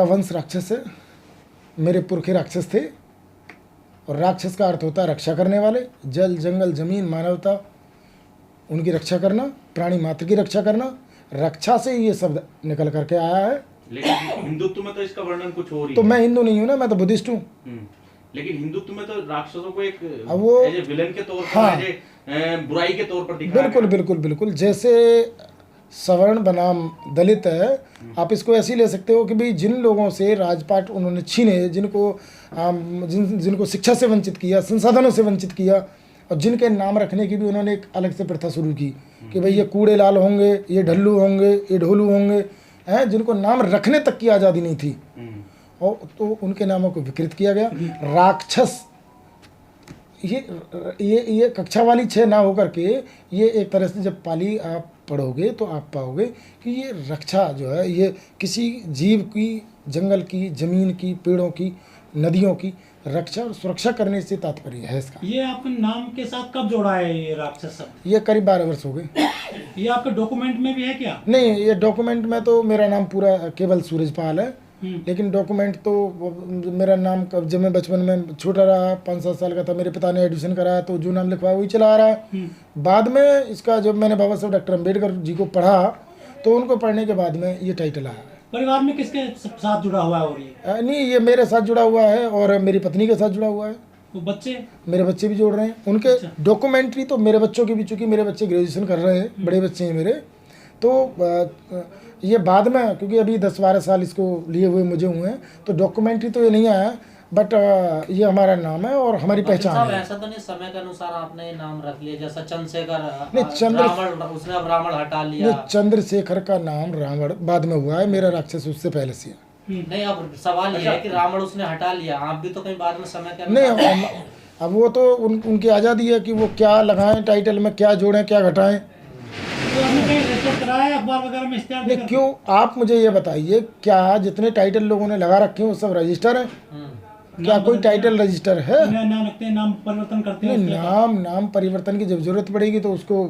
वंश राक्षस है, मेरे पुरखे राक्षस थे। और राक्षस का अर्थ होता है रक्षा करने वाले। जल, जंगल, जमीन, मानवता, उनकी रक्षा करना, प्राणी मात्र की रक्षा करना। रक्षा से ये शब्द निकल करके आया है। लेकिन हिंदुत्व में तो इसका वर्णन कुछ और ही तो है। मैं हिंदू नहीं हूँ ना, मैं तो बुद्धिस्ट हूँ। लेकिन हिंदुत्व में तो राक्षसों को एक वो विलन के तौर पर, हाँ, बुराई के तौर पर दिखाया बिल्कुल गया। बिल्कुल बिल्कुल। जैसे सवर्ण बनाम दलित है, आप इसको ऐसे ही ले सकते हो कि भाई जिन लोगों से राजपाट उन्होंने छीने, जिनको शिक्षा से वंचित किया, संसाधनों से वंचित किया, और जिनके नाम रखने की भी उन्होंने एक अलग से प्रथा शुरू की कि भाई ये कूड़े लाल होंगे, ये ढल्लू होंगे, ये ढोलू होंगे, हैं, जिनको नाम रखने तक की आज़ादी नहीं थी, और तो उनके नामों को विकृत किया गया। राक्षस ये कक्षा वाली 6 ना होकर के, ये एक तरह से जब पाली आप पढ़ोगे तो आप पाओगे कि ये रक्षा जो है, ये किसी जीव की, जंगल की, जमीन की, पेड़ों की, नदियों की रक्षा और सुरक्षा करने से तात्पर्य है इसका। ये आपके नाम के साथ कब जोड़ा है ये राक्षस शब्द? ये करीब 12 वर्ष हो गए। ये आपके डॉक्यूमेंट में भी है क्या? नहीं, ये डॉक्यूमेंट में तो मेरा नाम पूरा केवल सूरजपाल है, लेकिन डॉक्यूमेंट तो मेरा नाम जब मैं बचपन में छोटा रहा, 5-7 साल का था, मेरे पिता ने एडमिशन कराया तो जो नाम लिखवाया वही चला आ रहा है। बाद में इसका जब मैंने बाबा साहब डॉक्टर अम्बेडकर जी को पढ़ा तो उनको पढ़ने के बाद में ये टाइटल आया। परिवार में किसके साथ जुड़ा हुआ है? और ये नहीं, ये मेरे साथ जुड़ा हुआ है और मेरी पत्नी के साथ जुड़ा हुआ है। वो बच्चे, मेरे बच्चे भी जोड़ रहे हैं उनके। डॉक्यूमेंट्री तो मेरे बच्चों की भी, चूँकि मेरे बच्चे ग्रेजुएशन कर रहे हैं, बड़े बच्चे हैं मेरे, तो ये बाद में, क्योंकि अभी 10-12 साल इसको लिए हुए मुझे हुए हैं, तो डॉक्यूमेंट्री तो ये नहीं आया, बट ये हमारा नाम है और हमारी पहचान है। ऐसा तो नहीं समय के अनुसार आपने ये नाम रख लिया, जैसा चंद्रशेखर, रावण, उसने अब रावण हटा लिया। नहीं, चंद्रशेखर का नाम रावण बाद में हुआ है, मेरा राक्षस उससे पहले से है। नहीं, अब सवाल ये है कि रावण उसने हटा लिया, आप भी तो कहीं बाद में समय के अनुसार नहीं। अब वो तो उनकी आज़ादी है कि वो क्या लगाएं टाइटल में, क्या जोड़ें, क्या घटाएं। अखबार वगैरह में इस्तेमाल नहीं, क्यों, आप मुझे ये बताइए, क्या जितने टाइटल लोगों ने लगा रखे हैं वो सब रजिस्टर हैं? क्या कोई टाइटल रजिस्टर है? नाम परिवर्तन करते हैं। नाम परिवर्तन की जब जरूरत पड़ेगी तो उसको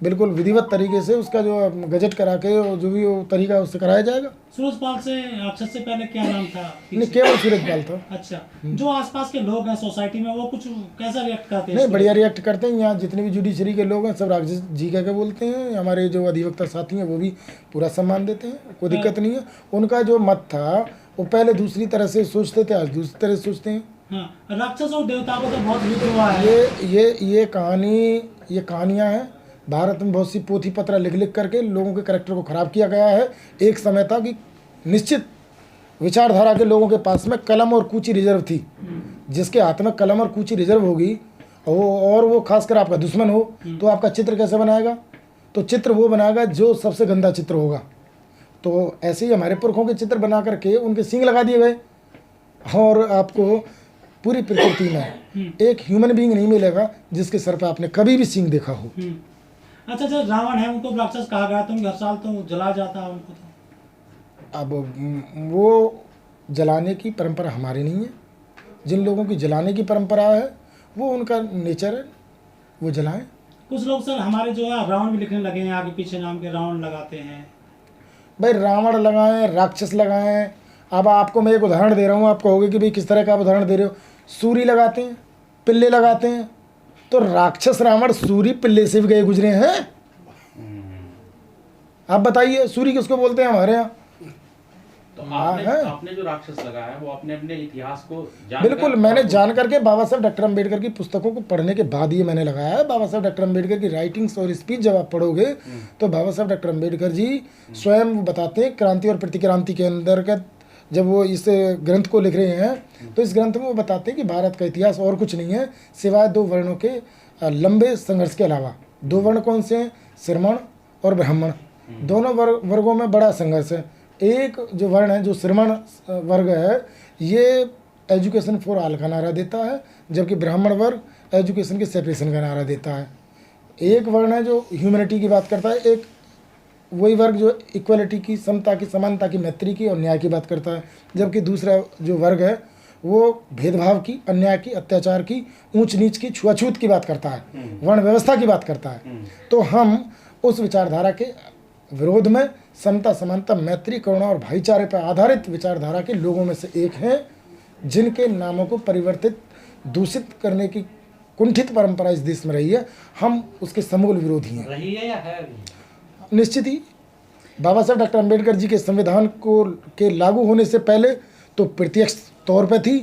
बिल्कुल विधिवत तरीके से उसका जो गजट करा के जो भी वो तरीका उससे कराया जाएगा। सूरजपाल से, राक्षस से पहले क्या नाम था? नहीं, केवल सूरजपाल था। अच्छा, जो आसपास के लोग हैं सोसाइटी में, वो कुछ कैसा रिएक्ट करते हैं? नहीं, बढ़िया रिएक्ट करते हैं। यहाँ जितने भी जुडिशरी के लोग हैं सब राक्षस जी कह के बोलते हैं। हमारे जो अधिवक्ता साथी हैं वो भी पूरा सम्मान देते हैं, कोई दिक्कत नहीं है। उनका जो मत था वो पहले दूसरी तरह से सोचते थे, आज दूसरी तरह से सोचते हैं। हाँ, राक्षस और देवता को तो बहुत युद्ध हुआ है। ये कहानियाँ हैं। भारत में बहुत सी पोथी पत्र लिख करके लोगों के करैक्टर को खराब किया गया है। एक समय था कि निश्चित विचारधारा के लोगों के पास में कलम और कूची रिजर्व थी। जिसके हाथ में कलम और कूची रिजर्व होगी और वो खासकर आपका दुश्मन हो, तो आपका चित्र कैसे बनाएगा? तो चित्र वो बनाएगा जो सबसे गंदा चित्र होगा। तो ऐसे ही हमारे पुरखों के चित्र बना करके उनके सींग लगा दिए गए, और आपको पूरी प्रकृति में एक ह्यूमन बीइंग नहीं मिलेगा जिसके सर पे आपने कभी भी सींग देखा हो। अच्छा, रावण है, उनको राक्षस कहा गया, तो हर साल तो जला जाता है उनको। तो अब वो जलाने की परंपरा हमारी नहीं है। जिन लोगों की जलाने की परंपरा है वो उनका नेचर है, वो जलाएं। कुछ लोग सर हमारे जो है रावण भी लिखने लगे हैं, आगे पीछे नाम के रावण लगाते हैं। भाई रावण लगाएं, राक्षस लगाएं। अब आपको मैं एक उदाहरण दे रहा हूँ, आप कहोगे कि भाई किस तरह का आप उदाहरण दे रहे हो। सूरी लगाते हैं, पिल्ले लगाते हैं, तो राक्षस रावण सूरी पिल्ले से भी गए गुजरे हैं। आप बताइए सूरी किसको बोलते हैं हमारे यहाँ? तो आपने जो राक्षस लगाया है वो अपने इतिहास को बिल्कुल मैंने जान करके बाबा साहब डॉक्टर अम्बेडकर की पुस्तकों को पढ़ने के बाद ये मैंने लगाया है। बाबा साहब डॉक्टर अम्बेडकर की राइटिंग्स और स्पीच जब आप पढ़ोगे तो बाबा साहब डॉक्टर अम्बेडकर जी स्वयं बताते हैं क्रांति और प्रतिक्रांति के अंतर्गत, जब वो इस ग्रंथ को लिख रहे हैं तो इस ग्रंथ में वो बताते हैं कि भारत का इतिहास और कुछ नहीं है सिवाय 2 वर्णों के लंबे संघर्ष के अलावा। 2 वर्ण कौन से हैं? श्रमण और ब्राह्मण। दोनों वर्गों में बड़ा संघर्ष है। एक जो वर्ण है, जो श्रमण वर्ग है, ये एजुकेशन फॉर ऑल का नारा देता है, जबकि ब्राह्मण वर्ग एजुकेशन के सेपरेशन का नारा देता है। एक वर्ण है जो ह्यूमैनिटी की बात करता है, एक वही वर्ग जो इक्वलिटी की, समता की, समानता की, मैत्री की और न्याय की बात करता है, जबकि दूसरा जो वर्ग है वो भेदभाव की, अन्याय की, अत्याचार की, ऊंच नीच की, छुआछूत की बात करता है, वर्ण व्यवस्था की बात करता है। तो हम उस विचारधारा के विरोध में समता, समानता, मैत्री, करुणा और भाईचारे पर आधारित विचारधारा के लोगों में से एक हैं, जिनके नामों को परिवर्तित, दूषित करने की कुंठित परंपरा इस देश में रही है। हम उसके समूल विरोधी हैं। रही है या है अभी? निश्चित ही बाबा साहब डॉक्टर अम्बेडकर जी के संविधान को के लागू होने से पहले तो प्रत्यक्ष तौर पर थी,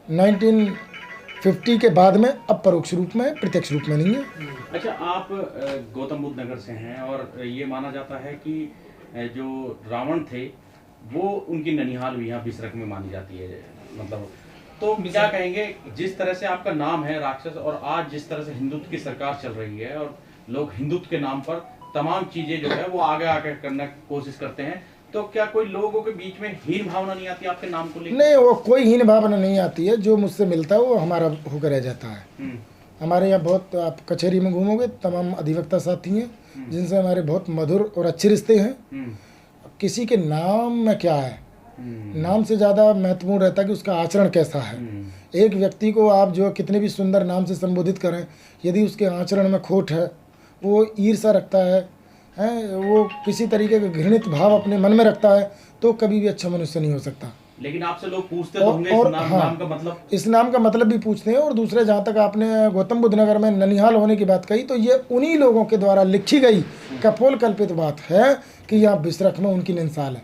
1950 के बाद में अब परोक्ष रूप में, प्रत्यक्ष रूप में नहीं है। अच्छा, आप गौतम बुद्ध नगर से हैं और ये माना जाता है कि जो रावण थे वो उनकी ननिहाल भी यहाँ बिसरख में मानी जाती है, मतलब तो क्या कहेंगे, जिस तरह से आपका नाम है राक्षस और आज जिस तरह से हिंदुत्व की सरकार चल रही है और लोग हिंदुत्व के नाम पर तमाम चीजें जो है वो आगे आगे करने की कोशिश करते हैं, तो क्या कोई लोगों के बीच में हीन भावना नहीं आती आपके नाम को लेकर? नहीं, वो कोई हीन भावना नहीं आती है। जो मुझसे मिलता है वो हमारा होकर रह जाता है। हमारे यहाँ बहुत, आप कचहरी में घूमोगे तमाम अधिवक्ता साथी हैं जिनसे हमारे बहुत मधुर और अच्छे रिश्ते हैं। किसी के नाम में क्या है, नाम से ज़्यादा महत्वपूर्ण रहता है कि उसका आचरण कैसा है। एक व्यक्ति को आप जो कितने भी सुंदर नाम से संबोधित करें, यदि उसके आचरण में खोट है, वो ईर्ष्या रखता है, वो किसी तरीके का घृणित भाव अपने मन में रखता है, तो कभी भी अच्छा मनुष्य नहीं हो सकता। लेकिन आपसे लोग पूछते तो होंगे इस नाम का मतलब? इस नाम का मतलब भी पूछते हैं। और दूसरे, जहाँ तक आपने गौतम बुद्ध नगर में ननिहाल होने की बात कही, तो ये उन्हीं लोगों के द्वारा लिखी गई कपोल कल्पित बात है कि यहाँ बिसरख में उनकी निंसाल है,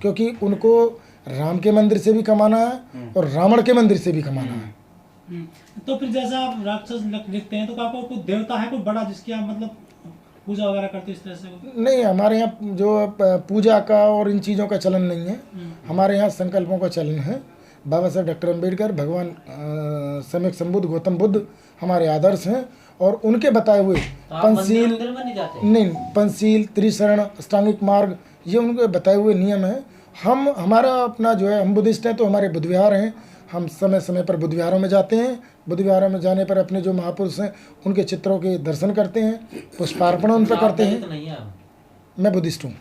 क्योंकि उनको राम के मंदिर से भी कमाना है और रावण के मंदिर से भी कमाना है। तो फिर जैसा आप राक्षस लिखते हैं, तो आपको कोई देवता है कोई बड़ा जिसकी आप मतलब पूजा वगैरह करते इस तरह से? नहीं, हमारे यहाँ जो पूजा का और इन चीज़ों का चलन नहीं है। हमारे यहाँ संकल्पों का चलन है। बाबा साहब डॉक्टर अम्बेडकर, भगवान सम्यक संबुद्ध गौतम बुद्ध हमारे आदर्श हैं और उनके बताए हुए पंचशील, नहीं, पंचशील, त्रिशरण, अष्टांगिक मार्ग, ये उनके बताए हुए नियम हैं। हमारा अपना जो है, हम बुद्धिस्ट हैं तो हमारे बुद्ध विहार हैं। हम समय समय पर बुद्ध विहारों में जाते हैं। बुद्ध विहारों में जाने पर अपने जो महापुरुष हैं उनके चित्रों के दर्शन करते हैं, पुष्पार्पण उन पर करते हैं। तो नहीं है? मैं बुद्धिस्ट हूँ।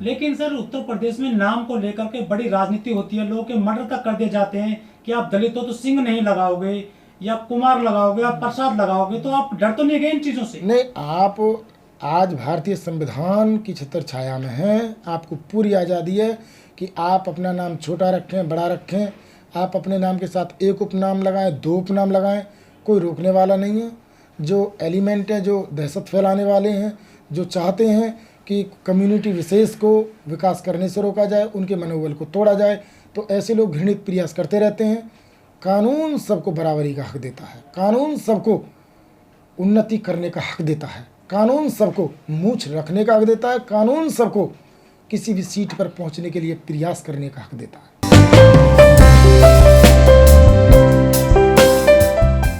लेकिन सर, उत्तर प्रदेश में नाम को लेकर के बड़ी राजनीति होती है, लोगों के मर्डर तक कर दिए जाते हैं कि आप दलित हो तो सिंह नहीं लगाओगे या कुमार लगाओगे, आप प्रसाद लगाओगे, तो आप डर तो नहीं गए इन चीज़ों से? नहीं, आप आज भारतीय संविधान की छत्र छाया में हैं। आपको पूरी आज़ादी है कि आप अपना नाम छोटा रखें, बड़ा रखें। आप अपने नाम के साथ एक उपनाम लगाएं, दो उपनाम लगाएं, कोई रोकने वाला नहीं है। जो एलिमेंट हैं, जो दहशत फैलाने वाले हैं, जो चाहते हैं कि कम्युनिटी विशेष को विकास करने से रोका जाए, उनके मनोबल को तोड़ा जाए, तो ऐसे लोग घृणित प्रयास करते रहते हैं। कानून सबको बराबरी का हक देता है। कानून सबको उन्नति करने का हक देता है। कानून सबको मूंछ रखने का हक देता है। कानून सबको किसी भी सीट पर पहुंचने के लिए प्रयास करने का हक देता है।